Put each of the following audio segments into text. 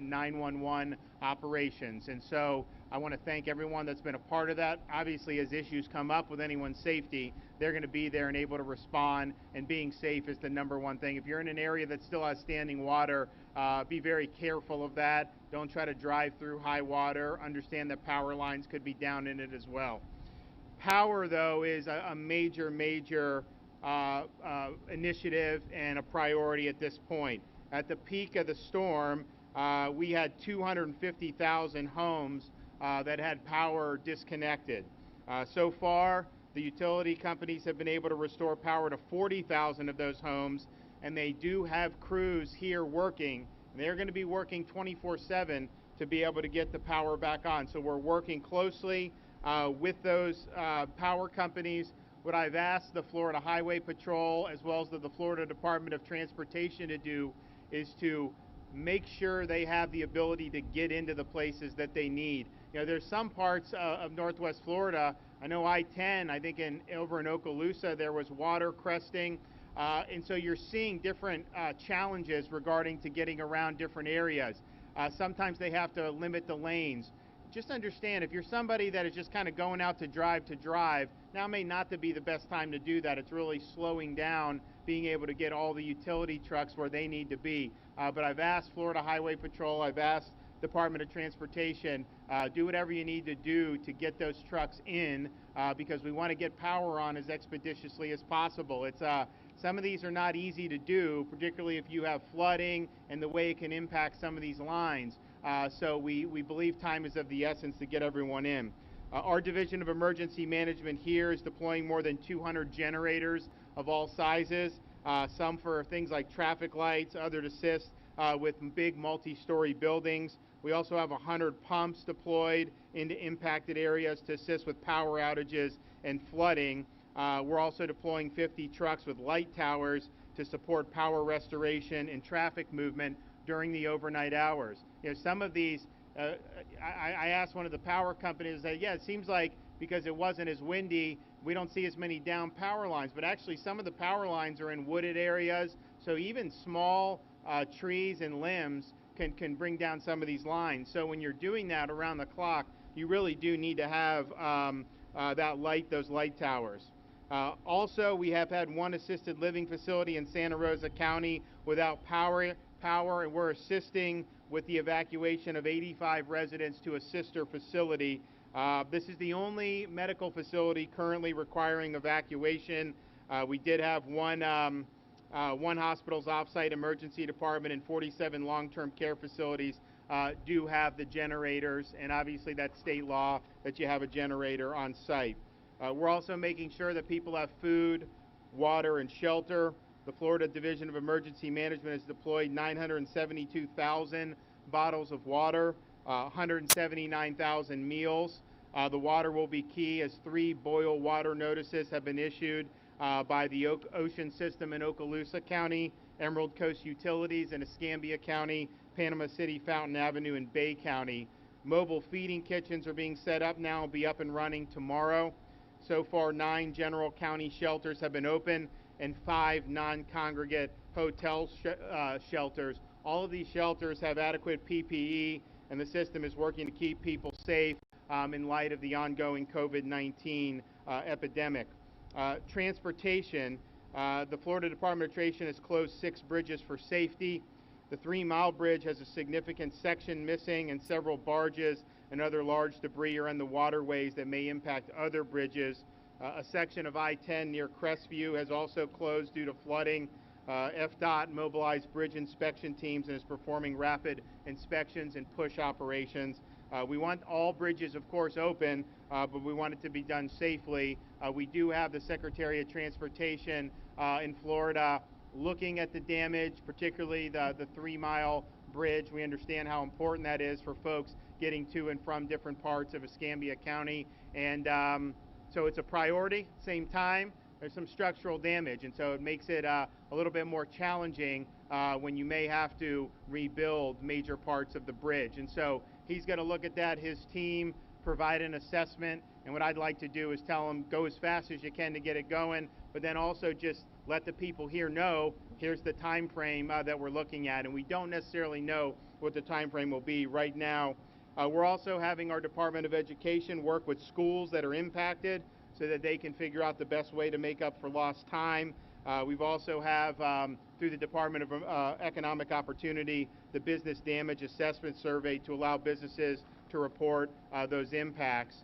911 operations. And so I want to thank everyone that's been a part of that. Obviously, as issues come up with anyone's safety, they're going to be there and able to respond, and being safe is the number one thing. If you're in an area that still has standing water, be very careful of that. Don't try to drive through high water. Understand that power lines could be down in it as well. Power, though, is a major initiative and a priority at this point. At the peak of the storm, we had 250,000 homes that had power disconnected. So far, the utility companies have been able to restore power to 40,000 of those homes, and they do have crews here working. They're going to be working 24/7 to be able to get the power back on. So we're working closely with those power companies. What I've asked the Florida Highway Patrol as well as the Florida Department of Transportation to do is to make sure they have the ability to get into the places that they need. You know, there's some parts of Northwest Florida. I know I-10, I think over in Okaloosa, there was water cresting. And so you're seeing different challenges regarding to getting around different areas. Sometimes they have to limit the lanes. Just understand, if you're somebody that is just kind of going out to drive, now may not be the best time to do that. It's really slowing down being able to get all the utility trucks where they need to be. But I've asked Florida Highway Patrol, I've asked Department of Transportation, do whatever you need to do to get those trucks in because we want to get power on as expeditiously as possible. It's some of these are not easy to do, particularly if you have flooding and the way it can impact some of these lines. So we believe time is of the essence to get everyone in. Our Division of Emergency Management here is deploying more than 200 generators of all sizes, some for things like traffic lights, other to assist with big multi-story buildings. We also have 100 pumps deployed into impacted areas to assist with power outages and flooding. We're also deploying 50 trucks with light towers to support power restoration and traffic movement during the overnight hours. You know, some of these, I asked one of the power companies, that, yeah, it seems like because it wasn't as windy, we don't see as many down power lines, but actually some of the power lines are in wooded areas, so even small trees and limbs can bring down some of these lines. So when you're doing that around the clock, you really do need to have those light towers. Also, we have had one assisted living facility in Santa Rosa County without power, and we're assisting with the evacuation of 85 residents to a sister facility. This is the only medical facility currently requiring evacuation. We did have one hospital's off-site emergency department and 47 long-term care facilities do have the generators, and obviously that's state law that you have a generator on site. We're also making sure that people have food, water, and shelter. The Florida Division of Emergency Management has deployed 972,000 bottles of water, 179,000 meals. The water will be key as 3 boil water notices have been issued by the Ocean System in Okaloosa County, Emerald Coast Utilities in Escambia County, Panama City, Fountain Avenue, and Bay County. Mobile feeding kitchens are being set up now and will be up and running tomorrow. So far, 9 general county shelters have been open and 5 non-congregate hotel shelters. All of these shelters have adequate PPE, and the system is working to keep people safe in light of the ongoing COVID-19 epidemic. Transportation, the Florida Department of Transportation has closed 6 bridges for safety. The 3 Mile Bridge has a significant section missing, and several barges and other large debris are in the waterways that may impact other bridges. A section of I-10 near Crestview has also closed due to flooding. FDOT mobilized bridge inspection teams and is performing rapid inspections and push operations. We want all bridges, of course, open, but we want it to be done safely. We do have the Secretary of Transportation in Florida looking at the damage, particularly the 3 Mile Bridge. We understand how important that is for folks getting to and from different parts of Escambia County. And so it's a priority. At the same time, there's some structural damage, and so it makes it a little bit more challenging when you may have to rebuild major parts of the bridge. And so he's going to look at that, his team, provide an assessment, and what I'd like to do is tell them, go as fast as you can to get it going, but then also just let the people here know, here's the time frame that we're looking at. And we don't necessarily know what the time frame will be. Right now, we're also having our Department of Education work with schools that are impacted so that they can figure out the best way to make up for lost time. We've also have, through the Department of Economic Opportunity, the Business Damage Assessment Survey to allow businesses to report those impacts.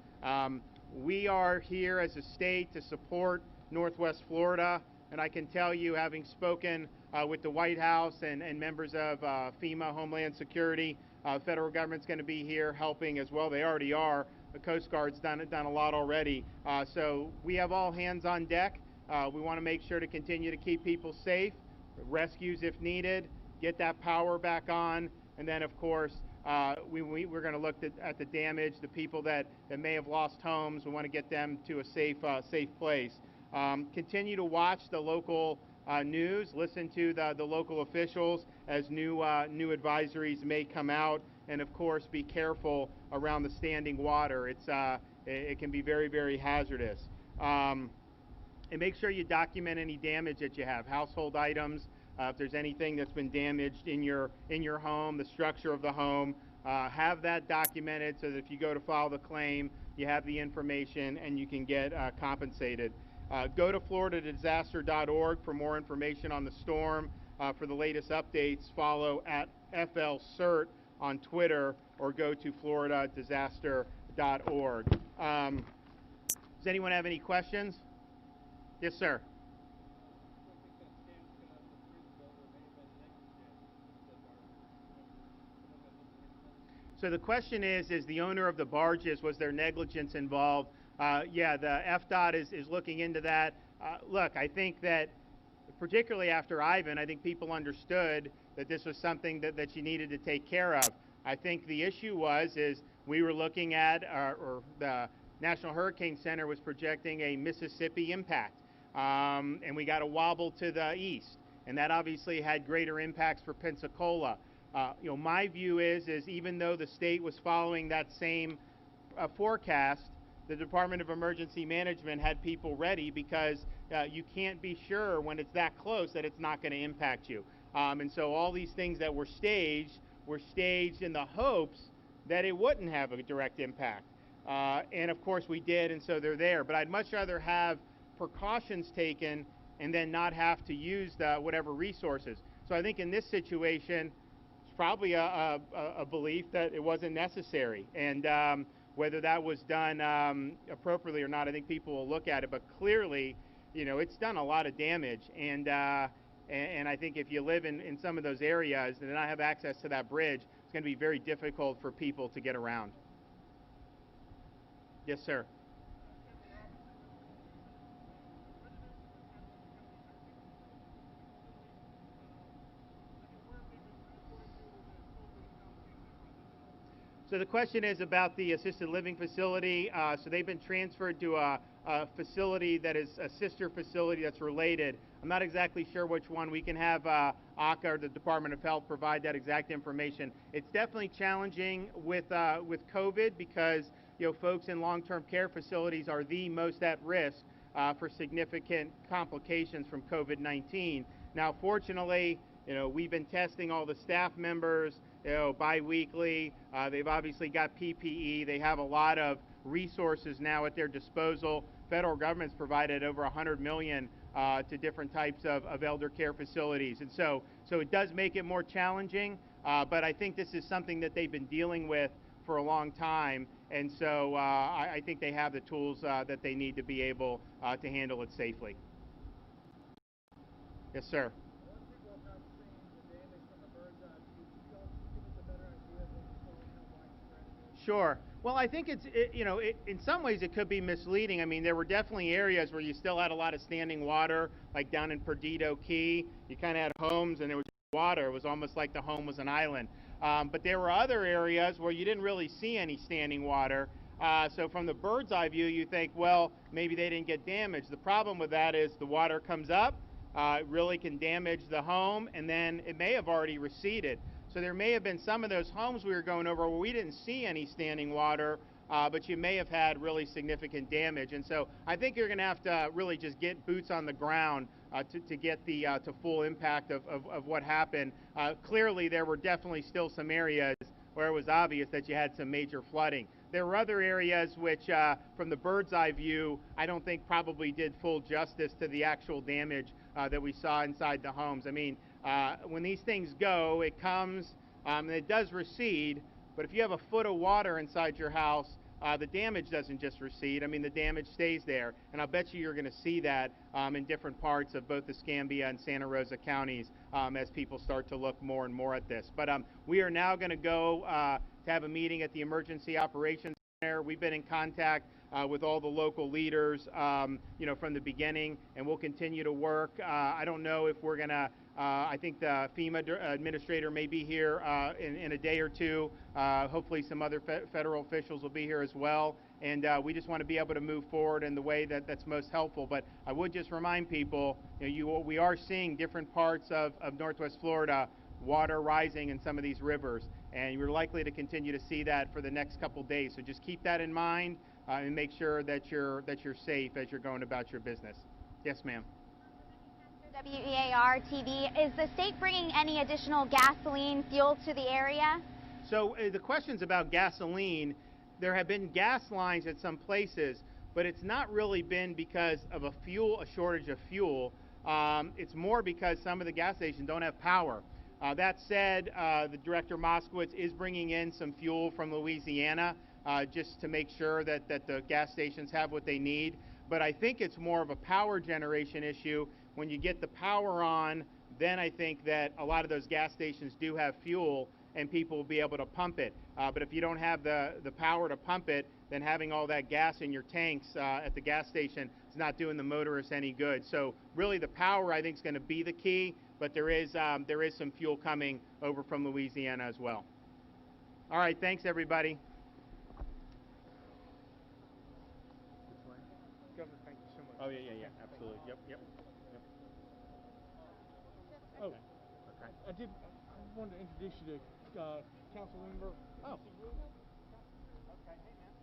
We are here as a state to support Northwest Florida, and I can tell you, having spoken with the White House and members of FEMA, Homeland Security, federal government's going to be here helping as well. They already are. The Coast Guard's done a lot already. So we have all hands on deck. We want to make sure to continue to keep people safe, rescues if needed, get that power back on, and then of course we're going to look at the damage, the people that may have lost homes. We want to get them to a safe place. Continue to watch the local news, listen to the local officials as new advisories may come out, and of course be careful around the standing water. It can be very, very hazardous. And make sure you document any damage that you have, household items, if there's anything that's been damaged in your home, the structure of the home, have that documented so that if you go to file the claim, you have the information and you can get compensated. Go to floridadisaster.org for more information on the storm. For the latest updates, follow at FLCERT on Twitter or go to floridadisaster.org. Does anyone have any questions? Yes, sir. So the question is the owner of the barges, was there negligence involved? Yeah, the FDOT is looking into that. Look, I think that particularly after Ivan, I think people understood that this was something that you needed to take care of. I think the issue is we were looking at, or the National Hurricane Center was projecting a Mississippi impact. And we got a wobble to the east, and that obviously had greater impacts for Pensacola. My view is even though the state was following that same forecast, the Department of Emergency Management had people ready because you can't be sure when it's that close that it's not going to impact you. And so all these things that were staged in the hopes that it wouldn't have a direct impact. And of course we did, and so they're there. But I'd much rather have precautions taken and then not have to use whatever resources. So I think in this situation, it's probably a belief that it wasn't necessary. And whether that was done appropriately or not, I think people will look at it. But clearly, it's done a lot of damage. And I think if you live in some of those areas and not have access to that bridge, it's going to be very difficult for people to get around. Yes, sir. So the question is about the assisted living facility. So they've been transferred to a facility that is a sister facility that's related. I'm not exactly sure which one. We can have ACA or the Department of Health provide that exact information. It's definitely challenging with COVID because folks in long-term care facilities are the most at risk for significant complications from COVID-19. Now, fortunately, we've been testing all the staff members, bi-weekly. They've obviously got PPE. They have a lot of resources now at their disposal. Federal government's provided over $100 million to different types of elder care facilities. And so it does make it more challenging, but I think this is something that they've been dealing with for a long time. And so I think they have the tools that they need to be able to handle it safely. Yes, sir. Sure. Well, I think in some ways it could be misleading. I mean, there were definitely areas where you still had a lot of standing water, like down in Perdido Key. You kind of had homes and there was water. It was almost like the home was an island. But there were other areas where you didn't really see any standing water. So from the bird's eye view, you think, well, maybe they didn't get damaged. The problem with that is the water comes up, it really can damage the home, and then it may have already receded. So there may have been some of those homes we were going over where we didn't see any standing water, but you may have had really significant damage. And so I think you're going to have to really just get boots on the ground to get the to full impact of what happened. Clearly, there were definitely still some areas where it was obvious that you had some major flooding. There were other areas which, from the bird's eye view, I don't think probably did full justice to the actual damage that we saw inside the homes. I mean, when these things go, it comes and it does recede, but if you have a foot of water inside your house, the damage doesn't just recede. I mean, the damage stays there, and I'll bet you're going to see that in different parts of both the Escambia and Santa Rosa counties as people start to look more and more at this. But we are now going to go to have a meeting at the Emergency Operations Center. We've been in contact with all the local leaders, from the beginning, and we'll continue to work. I don't know if we're going to, I think the FEMA administrator may be here in a day or two. Hopefully some other federal officials will be here as well. And we just want to be able to move forward in the way that's most helpful. But I would just remind people, we are seeing different parts of Northwest Florida water rising in some of these rivers, and you're likely to continue to see that for the next couple days. So just keep that in mind and make sure that you're safe as you're going about your business. Yes, ma'am. WEAR TV, is the state bringing any additional gasoline fuel to the area? So the questions about gasoline, there have been gas lines at some places, but it's not really been because of a shortage of fuel. It's more because some of the gas stations don't have power. That said, the Director Moskowitz is bringing in some fuel from Louisiana just to make sure that the gas stations have what they need. But I think it's more of a power generation issue. When you get the power on, then I think that a lot of those gas stations do have fuel and people will be able to pump it. But if you don't have the power to pump it, then having all that gas in your tanks at the gas station is not doing the motorists any good. So really the power, I think, is going to be the key, but there is some fuel coming over from Louisiana as well. All right, thanks everybody. Governor, thank you so much. Oh, yeah, absolutely. Yep. Oh, Okay. I wanted to introduce you to council member. Oh. Okay, hey man.